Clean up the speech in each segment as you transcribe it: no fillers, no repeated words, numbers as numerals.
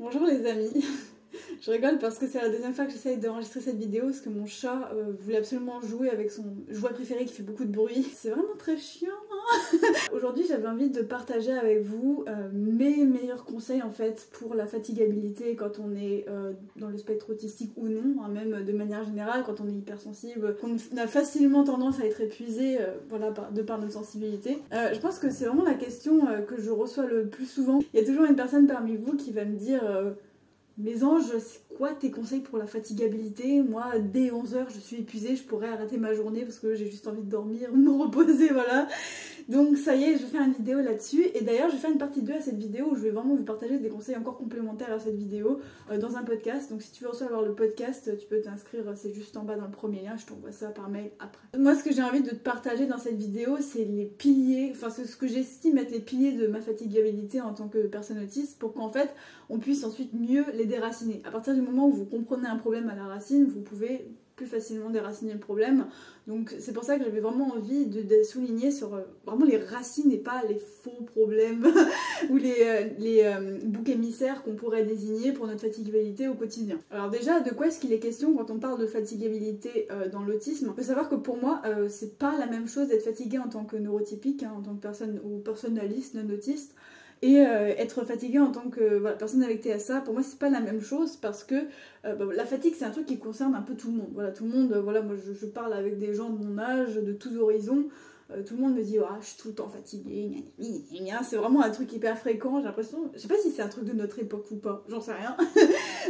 Bonjour les amis, je rigole parce que c'est la deuxième fois que j'essaye d'enregistrer cette vidéo parce que mon chat voulait absolument jouer avec son jouet préféré qui fait beaucoup de bruit. C'est vraiment très chiant. Aujourd'hui j'avais envie de partager avec vous mes meilleurs conseils en fait pour la fatigabilité quand on est dans le spectre autistique ou non, hein, même de manière générale quand on est hypersensible, qu'on a facilement tendance à être épuisé voilà, de par notre sensibilité. Je pense que c'est vraiment la question que je reçois le plus souvent. Il y a toujours une personne parmi vous qui va me dire mes anges, c'est quoi tes conseils pour la fatigabilité? Moi, dès 11h, je suis épuisée, je pourrais arrêter ma journée parce que j'ai juste envie de dormir, me reposer, voilà. Donc ça y est, je vais faire une vidéo là-dessus. Et d'ailleurs, je vais faire une partie 2 à cette vidéo où je vais vraiment vous partager des conseils encore complémentaires à cette vidéo dans un podcast. Donc si tu veux recevoir le podcast, tu peux t'inscrire, c'est juste en bas dans le premier lien, je t'envoie ça par mail après. Moi, ce que j'ai envie de te partager dans cette vidéo, c'est les piliers, enfin ce que j'estime être les piliers de ma fatigabilité en tant que personne autiste pour qu'en fait, on puisse ensuite mieux les déraciner. À partir du moment où vous comprenez un problème à la racine, vous pouvez plus facilement déraciner le problème. Donc c'est pour ça que j'avais vraiment envie de souligner sur vraiment les racines et pas les faux problèmes ou les boucs émissaires qu'on pourrait désigner pour notre fatigabilité au quotidien. Alors déjà, de quoi est-ce qu'il est question quand on parle de fatigabilité dans l'autisme? Il faut savoir que pour moi, c'est pas la même chose d'être fatigué en tant que neurotypique, hein, en tant que personne ou personnaliste non autiste, et être fatigué en tant que voilà, personne avec TSA, pour moi c'est pas la même chose parce que la fatigue c'est un truc qui concerne un peu tout le monde. Voilà, tout le monde, voilà, moi je parle avec des gens de mon âge, de tous horizons, tout le monde me dit oh, je suis tout le temps fatiguée, c'est vraiment un truc hyper fréquent, j'ai l'impression, je sais pas si c'est un truc de notre époque ou pas, j'en sais rien,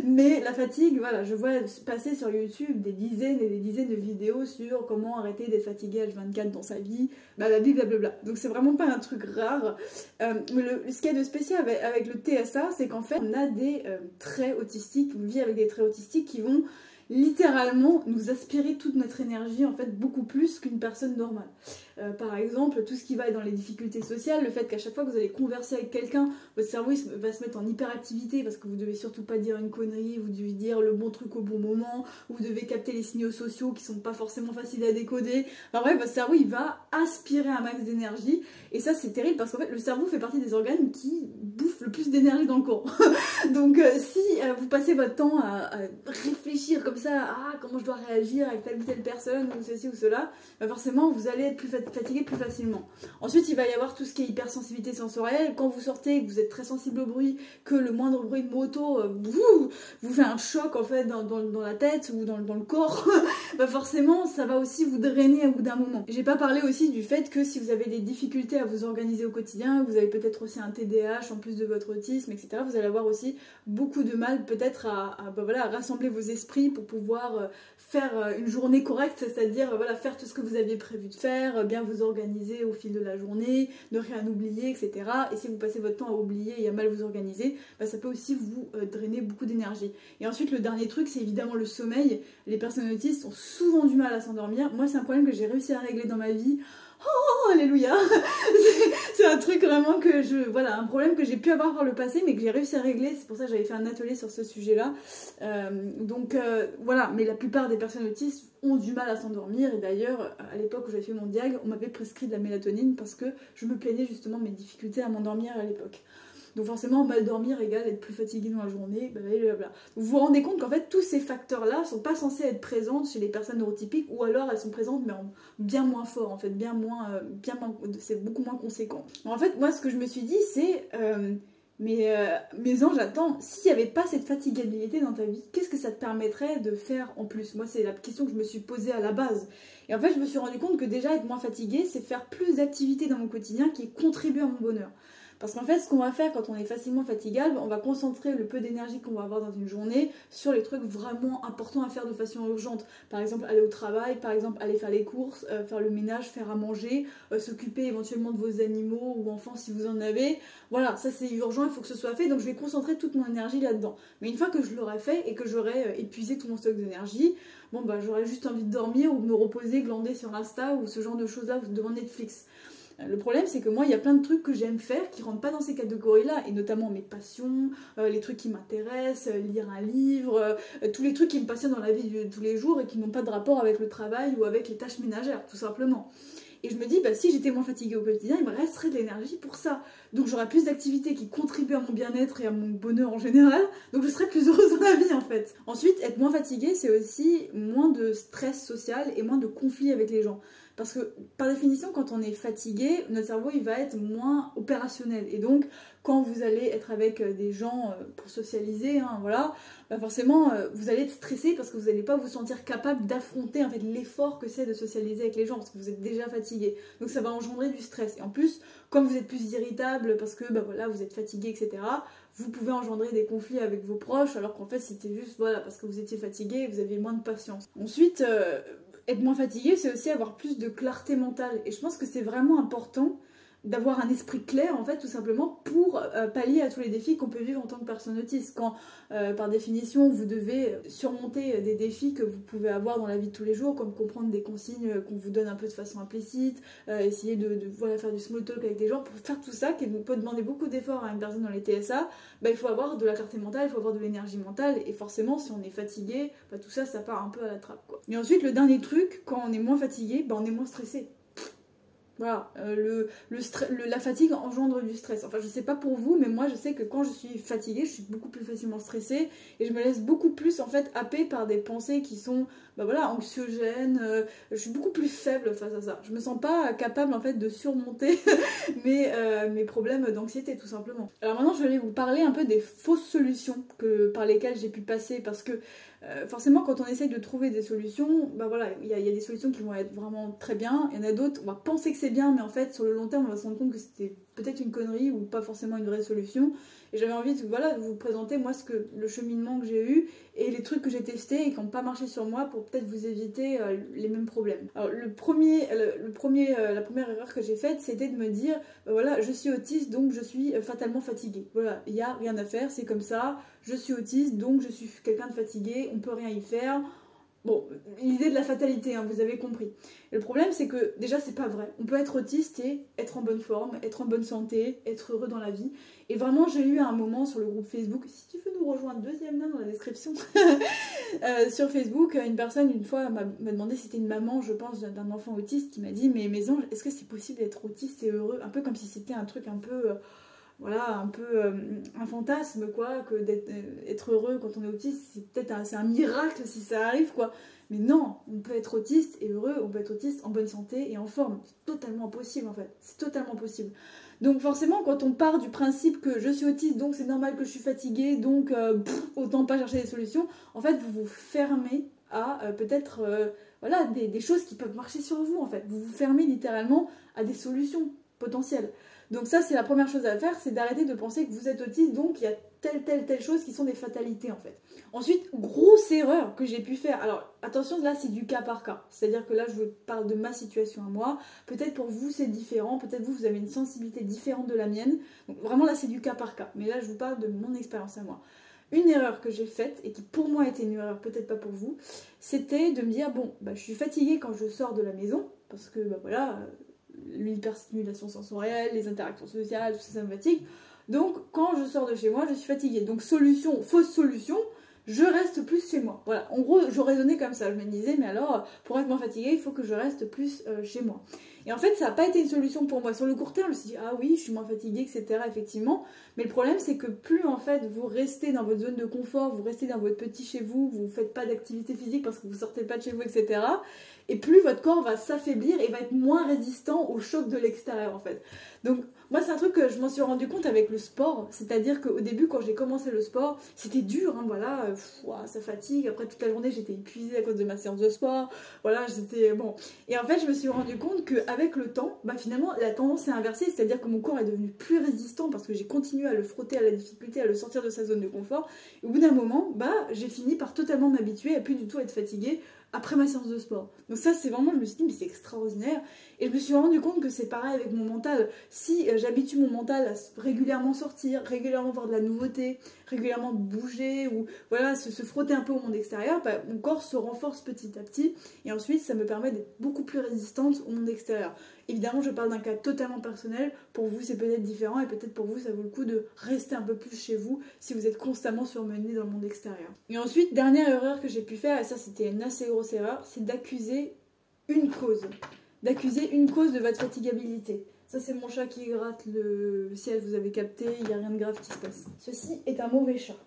mais la fatigue, voilà, je vois passer sur YouTube des dizaines et des dizaines de vidéos sur comment arrêter d'être fatigué H24 dans sa vie, blablabla. Donc c'est vraiment pas un truc rare. Mais ce qu'il y a de spécial avec le TSA, c'est qu'en fait on a des traits autistiques, on vit avec des traits autistiques qui vont littéralement nous aspirer toute notre énergie en fait beaucoup plus qu'une personne normale. Par exemple, tout ce qui va être dans les difficultés sociales, le fait qu'à chaque fois que vous allez converser avec quelqu'un, votre cerveau va se mettre en hyperactivité parce que vous devez surtout pas dire une connerie, vous devez dire le bon truc au bon moment, vous devez capter les signaux sociaux qui sont pas forcément faciles à décoder. Enfin bref, votre cerveau il va aspirer un max d'énergie et ça c'est terrible parce qu'en fait le cerveau fait partie des organes qui bouffent le plus d'énergie dans le corps. Donc si vous passez votre temps à réfléchir comme ça, à comment je dois réagir avec telle ou telle personne ou ceci ou cela, forcément vous allez être plus fatigué plus facilement. Ensuite il va y avoir tout ce qui est hypersensibilité sensorielle. Quand vous sortez et que vous êtes très sensible au bruit, que le moindre bruit de moto vous fait un choc en fait dans la tête ou dans le corps, forcément ça va aussi vous drainer au bout d'un moment. J'ai pas parlé aussi du fait que si vous avez des difficultés à vous organiser au quotidien, vous avez peut-être aussi un TDAH en plus de votre autisme, etc. Vous allez avoir aussi beaucoup de mal peut-être à rassembler vos esprits pour pouvoir faire une journée correcte, c'est-à-dire voilà, faire tout ce que vous aviez prévu de faire, bien vous organiser au fil de la journée, ne rien oublier, etc. Et si vous passez votre temps à oublier et à mal vous organiser, ça peut aussi vous drainer beaucoup d'énergie. Et ensuite le dernier truc, c'est évidemment le sommeil. Les personnes autistes ont souvent du mal à s'endormir. Moi c'est un problème que j'ai réussi à régler dans ma vie. Oh, alléluia. C'est un truc vraiment que voilà, un problème que j'ai pu avoir par le passé mais que j'ai réussi à régler, c'est pour ça que j'avais fait un atelier sur ce sujet là. Voilà, mais la plupart des personnes autistes ont du mal à s'endormir et d'ailleurs à l'époque où j'avais fait mon diag, on m'avait prescrit de la mélatonine parce que je me plaignais justement de mes difficultés à m'endormir à l'époque. Donc forcément, mal dormir égale être plus fatigué dans la journée, blablabla. Vous vous rendez compte qu'en fait, tous ces facteurs-là sont pas censés être présents chez les personnes neurotypiques, ou alors elles sont présentes, mais bien moins fort, en fait, c'est beaucoup moins conséquent. En fait, moi, ce que je me suis dit, c'est... mes anges, attends, s'il n'y avait pas cette fatigabilité dans ta vie, qu'est-ce que ça te permettrait de faire en plus? Moi, c'est la question que je me suis posée à la base. Et en fait, je me suis rendu compte que déjà, être moins fatiguée, c'est faire plus d'activités dans mon quotidien qui contribuent à mon bonheur. Parce qu'en fait, ce qu'on va faire quand on est facilement fatigable, on va concentrer le peu d'énergie qu'on va avoir dans une journée sur les trucs vraiment importants à faire de façon urgente. Par exemple, aller au travail, par exemple, aller faire les courses, faire le ménage, faire à manger, s'occuper éventuellement de vos animaux ou enfants si vous en avez. Voilà, ça c'est urgent, il faut que ce soit fait, donc je vais concentrer toute mon énergie là-dedans. Mais une fois que je l'aurai fait et que j'aurai épuisé tout mon stock d'énergie, bon j'aurai juste envie de dormir ou de me reposer, glander sur Insta ou ce genre de choses-là devant Netflix. Le problème, c'est que moi, il y a plein de trucs que j'aime faire qui rentrent pas dans ces catégories-là, et notamment mes passions, les trucs qui m'intéressent, lire un livre, tous les trucs qui me passionnent dans la vie de tous les jours et qui n'ont pas de rapport avec le travail ou avec les tâches ménagères, tout simplement. Et je me dis, bah si j'étais moins fatiguée au quotidien, il me resterait de l'énergie pour ça. Donc j'aurais plus d'activités qui contribuent à mon bien-être et à mon bonheur en général. Donc je serais plus heureuse dans la vie en fait. Ensuite, être moins fatiguée, c'est aussi moins de stress social et moins de conflits avec les gens. Parce que par définition, quand on est fatigué, notre cerveau il va être moins opérationnel. Et donc, quand vous allez être avec des gens pour socialiser, hein, voilà, bah forcément, vous allez être stressé parce que vous n'allez pas vous sentir capable d'affronter en fait, l'effort que c'est de socialiser avec les gens parce que vous êtes déjà fatigué. Donc ça va engendrer du stress. Et en plus, comme vous êtes plus irritable parce que bah, voilà, vous êtes fatigué, etc., vous pouvez engendrer des conflits avec vos proches alors qu'en fait c'était juste voilà, parce que vous étiez fatigué et vous aviez moins de patience. Ensuite, être moins fatigué, c'est aussi avoir plus de clarté mentale. Et je pense que c'est vraiment important d'avoir un esprit clair, en fait, tout simplement, pour pallier à tous les défis qu'on peut vivre en tant que personne autiste. Quand, par définition, vous devez surmonter des défis que vous pouvez avoir dans la vie de tous les jours, comme comprendre des consignes qu'on vous donne un peu de façon implicite, essayer de voilà, faire du small talk avec des gens, pour faire tout ça, qui peut demander beaucoup d'efforts à une personne dans les TSA, bah, il faut avoir de la clarté mentale, il faut avoir de l'énergie mentale, et forcément, si on est fatigué, bah, tout ça, ça part un peu à la trappe, quoi. Et ensuite, le dernier truc, quand on est moins fatigué, bah, on est moins stressé. Voilà, la fatigue engendre du stress. Enfin, je sais pas pour vous, mais moi, je sais que quand je suis fatiguée, je suis beaucoup plus facilement stressée et je me laisse beaucoup plus, en fait, happer par des pensées qui sont, bah voilà, anxiogènes. Je suis beaucoup plus faible face à ça. Je me sens pas capable, en fait, de surmonter mes problèmes d'anxiété, tout simplement. Alors maintenant, je vais vous parler un peu des fausses solutions par lesquelles j'ai pu passer parce que forcément, quand on essaye de trouver des solutions, bah voilà, il y a des solutions qui vont être vraiment très bien, il y en a d'autres, on va penser que c'est bien, mais en fait, sur le long terme, on va se rendre compte que c'était peut-être une connerie ou pas forcément une vraie solution. Et j'avais envie de vous présenter, moi, le cheminement que j'ai eu et les trucs que j'ai testés et qui n'ont pas marché sur moi pour peut-être vous éviter les mêmes problèmes. Alors, la première erreur que j'ai faite, c'était de me dire, bah voilà, je suis autiste, donc je suis fatalement fatiguée. Voilà, il n'y a rien à faire, c'est comme ça, je suis autiste, donc je suis quelqu'un de fatigué, on peut rien y faire. Bon, l'idée de la fatalité, hein, vous avez compris. Et le problème, c'est que déjà, c'est pas vrai. On peut être autiste et être en bonne forme, être en bonne santé, être heureux dans la vie. Et vraiment, j'ai eu un moment sur le groupe Facebook, si tu veux nous rejoindre, deuxième lien dans la description, sur Facebook, une personne, une fois, m'a demandé, c'était une maman, je pense, d'un enfant autiste, qui m'a dit, mais Maison, est-ce que c'est possible d'être autiste et heureux? Un peu comme si c'était un truc un peu... voilà, un peu un fantasme, quoi, que d'être heureux quand on est autiste, c'est peut-être c'est un miracle si ça arrive, quoi. Mais non, on peut être autiste et heureux, on peut être autiste en bonne santé et en forme. C'est totalement possible, en fait. C'est totalement possible. Donc forcément, quand on part du principe que je suis autiste, donc c'est normal que je suis fatiguée, donc autant pas chercher des solutions, en fait, vous vous fermez à peut-être voilà, des choses qui peuvent marcher sur vous, en fait. Vous vous fermez littéralement à des solutions potentielles. Donc ça, c'est la première chose à faire, c'est d'arrêter de penser que vous êtes autiste, donc il y a telle chose qui sont des fatalités en fait. Ensuite, grosse erreur que j'ai pu faire, alors attention, là c'est du cas par cas, c'est-à-dire que là je vous parle de ma situation à moi, peut-être pour vous c'est différent, peut-être vous avez une sensibilité différente de la mienne, donc vraiment là c'est du cas par cas, mais là je vous parle de mon expérience à moi. Une erreur que j'ai faite, et qui pour moi était une erreur, peut-être pas pour vous, c'était de me dire, bon, bah, je suis fatiguée quand je sors de la maison, parce que bah voilà... l'hyperstimulation sensorielle, les interactions sociales, tout ça, ça me fatigue. Donc, quand je sors de chez moi, je suis fatiguée. Donc, fausse solution, je reste plus chez moi. Voilà, en gros, je raisonnais comme ça. Je me disais, mais alors, pour être moins fatiguée, il faut que je reste plus chez moi. Et en fait, ça n'a pas été une solution pour moi. Sur le court terme, je me suis dit, ah oui, je suis moins fatiguée, etc., effectivement. Mais le problème, c'est que plus, en fait, vous restez dans votre zone de confort, vous restez dans votre petit chez vous, vous ne faites pas d'activité physique parce que vous ne sortez pas de chez vous, etc., et plus votre corps va s'affaiblir et va être moins résistant au choc de l'extérieur, en fait. Donc, moi, c'est un truc que je m'en suis rendu compte avec le sport. C'est-à-dire qu'au début, quand j'ai commencé le sport, c'était dur, hein, voilà, ça fatigue. Après, toute la journée, j'étais épuisée à cause de ma séance de sport. Voilà, j'étais... Bon. Et en fait, je me suis rendu compte qu'avec le temps, bah, finalement, la tendance s'est inversée. C'est-à-dire que mon corps est devenu plus résistant parce que j'ai continué à le frotter à la difficulté, à le sortir de sa zone de confort. Et au bout d'un moment, bah, j'ai fini par totalement m'habituer à plus du tout être fatiguée après ma séance de sport. Donc ça, c'est vraiment, je me suis dit, mais c'est extraordinaire. Et je me suis rendu compte que c'est pareil avec mon mental. Si j'habitue mon mental à régulièrement sortir, régulièrement voir de la nouveauté, régulièrement bouger, ou voilà, se frotter un peu au monde extérieur, bah, mon corps se renforce petit à petit. Et ensuite, ça me permet d'être beaucoup plus résistante au monde extérieur. Évidemment, je parle d'un cas totalement personnel. Pour vous, c'est peut-être différent et peut-être pour vous, ça vaut le coup de rester un peu plus chez vous si vous êtes constamment surmené dans le monde extérieur. Et ensuite, dernière erreur que j'ai pu faire, et ça c'était une assez grosse erreur, c'est d'accuser une cause. d'accuser une cause de votre fatigabilité. Ça, c'est mon chat qui gratte le siège, vous avez capté, il n'y a rien de grave qui se passe. Ceci est un mauvais chat.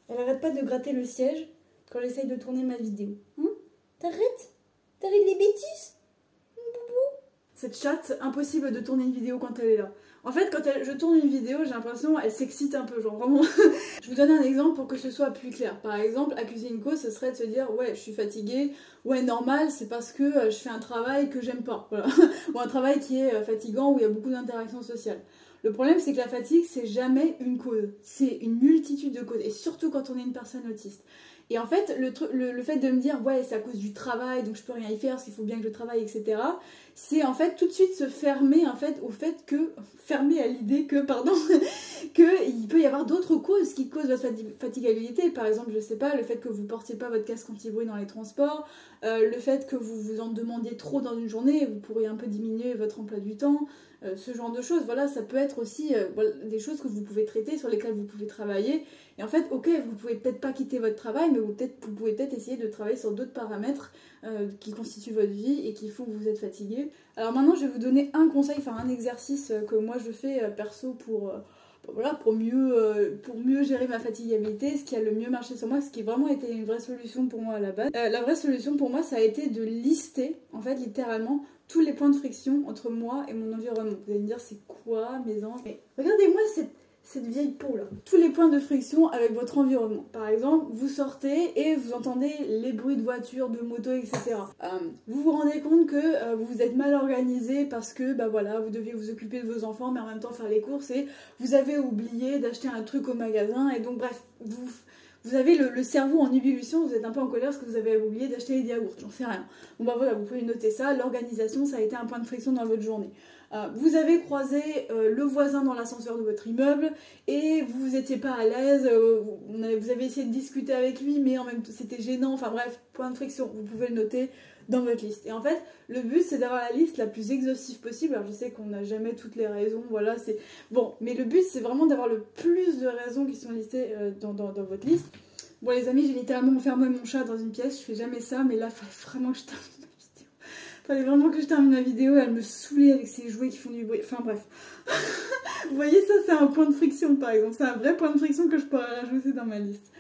Elle arrête pas de gratter le siège quand j'essaye de tourner ma vidéo. T'arrêtes les bêtises? Cette chatte, impossible de tourner une vidéo quand elle est là. En fait, quand je tourne une vidéo, j'ai l'impression elle s'excite un peu, genre vraiment. Je vous donne un exemple pour que ce soit plus clair. Par exemple, accuser une cause, ce serait de se dire ouais, je suis fatiguée, ouais, normal, c'est parce que je fais un travail que j'aime pas, voilà. Ou un travail qui est fatigant, où il y a beaucoup d'interactions sociales. Le problème, c'est que la fatigue, c'est jamais une cause. C'est une multitude de causes, et surtout quand on est une personne autiste. Et en fait, le fait de me dire ouais, c'est à cause du travail, donc je peux rien y faire parce qu'il faut bien que je travaille, etc. C'est en fait tout de suite se fermer en fait au fait que fermer à l'idée que qu'il peut y avoir d'autres causes qui causent votre fatigabilité. Par exemple, je sais pas, le fait que vous portiez pas votre casque anti-bruit dans les transports, le fait que vous vous en demandiez trop dans une journée, vous pourriez un peu diminuer votre emploi du temps. Ce genre de choses, voilà, ça peut être aussi des choses que vous pouvez traiter, sur lesquelles vous pouvez travailler. Et en fait, ok, vous pouvez peut-être pas quitter votre travail, mais vous pouvez peut-être essayer de travailler sur d'autres paramètres qui constituent votre vie et qui font que vous êtes fatigué. Alors maintenant, je vais vous donner un conseil, enfin un exercice que moi je fais perso pour mieux gérer ma fatigabilité, ce qui a le mieux marché sur moi, ce qui a vraiment été une vraie solution pour moi à la base. La vraie solution pour moi, ça a été de lister, en fait, littéralement, tous les points de friction entre moi et mon environnement. Vous allez me dire, c'est quoi, mes anges? Mais regardez-moi cette vieille peau là. Tous les points de friction avec votre environnement. Par exemple, vous sortez et vous entendez les bruits de voitures, de motos, etc. Vous vous rendez compte que vous êtes mal organisé parce que bah voilà, vous deviez vous occuper de vos enfants mais en même temps faire les courses et vous avez oublié d'acheter un truc au magasin et donc bref, vous avez le cerveau en ébullition, vous êtes un peu en colère parce que vous avez oublié d'acheter des yaourts, j'en sais rien. Bon bah voilà, vous pouvez noter ça, l'organisation ça a été un point de friction dans votre journée. Vous avez croisé le voisin dans l'ascenseur de votre immeuble et vous n'étiez pas à l'aise, vous avez essayé de discuter avec lui mais en même temps c'était gênant, enfin bref, point de friction, vous pouvez le noter dans votre liste. Et en fait, le but c'est d'avoir la liste la plus exhaustive possible. Alors je sais qu'on n'a jamais toutes les raisons, voilà, c'est... Bon, mais le but c'est vraiment d'avoir le plus de raisons qui sont listées dans votre liste. Bon les amis, j'ai littéralement enfermé mon chat dans une pièce, je fais jamais ça, mais là, il fallait vraiment que je termine ma vidéo. Fallait vraiment que je termine ma vidéo, elle me saoulait avec ses jouets qui font du bruit, enfin bref. Vous voyez, ça c'est un point de friction par exemple, c'est un vrai point de friction que je pourrais rajouter dans ma liste.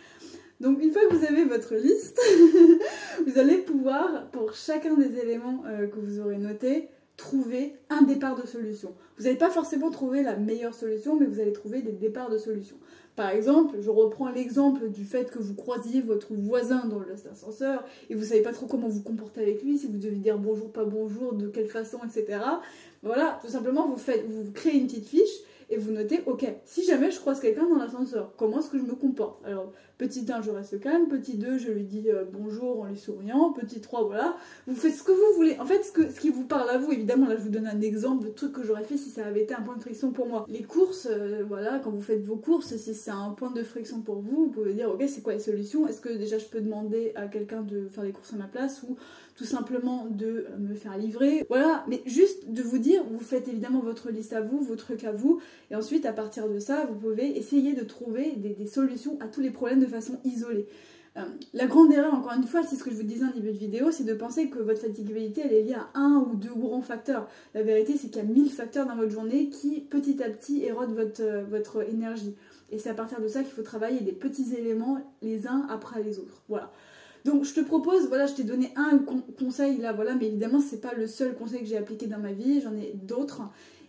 Donc une fois que vous avez votre liste, vous allez pouvoir, pour chacun des éléments que vous aurez notés, trouver un départ de solution. Vous n'allez pas forcément trouver la meilleure solution, mais vous allez trouver des départs de solution. Par exemple, je reprends l'exemple du fait que vous croisiez votre voisin dans l'ascenseur et vous ne savez pas trop comment vous comporter avec lui, si vous devez dire bonjour, pas bonjour, de quelle façon, etc. Voilà, tout simplement, vous créez une petite fiche et vous notez, ok, si jamais je croise quelqu'un dans l'ascenseur, comment est-ce que je me comporte? Alors, petit 1, je reste calme, petit 2, je lui dis bonjour en lui souriant, petit 3, voilà, vous faites ce que vous voulez. En fait, ce qui vous parle à vous, évidemment, là je vous donne un exemple de truc que j'aurais fait si ça avait été un point de friction pour moi. Les courses, voilà, quand vous faites vos courses, si c'est un point de friction pour vous, vous pouvez dire, ok, c'est quoi les solutions? Est-ce que déjà je peux demander à quelqu'un de faire les courses à ma place ou tout simplement de me faire livrer? Voilà, mais juste de vous dire, vous faites évidemment votre liste à vous, vos trucs à vous, et ensuite à partir de ça, vous pouvez essayer de trouver des solutions à tous les problèmes de façon isolée. La grande erreur, encore une fois, c'est ce que je vous disais en début de vidéo, c'est de penser que votre fatigabilité elle est liée à un ou deux grands facteurs. La vérité, c'est qu'il y a 1000 facteurs dans votre journée qui, petit à petit, érodent votre énergie. Et c'est à partir de ça qu'il faut travailler des petits éléments les uns après les autres. Voilà. Donc je te propose, voilà, je t'ai donné un conseil là, voilà, mais évidemment c'est pas le seul conseil que j'ai appliqué dans ma vie, j'en ai d'autres.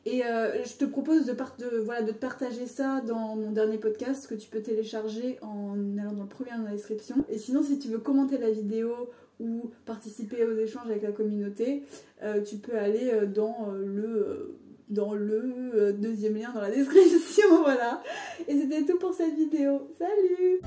Et je te propose de te partager ça dans mon dernier podcast que tu peux télécharger en allant dans le premier lien dans la description. Et sinon, si tu veux commenter la vidéo ou participer aux échanges avec la communauté, tu peux aller dans le deuxième lien dans la description, voilà. Et c'était tout pour cette vidéo. Salut!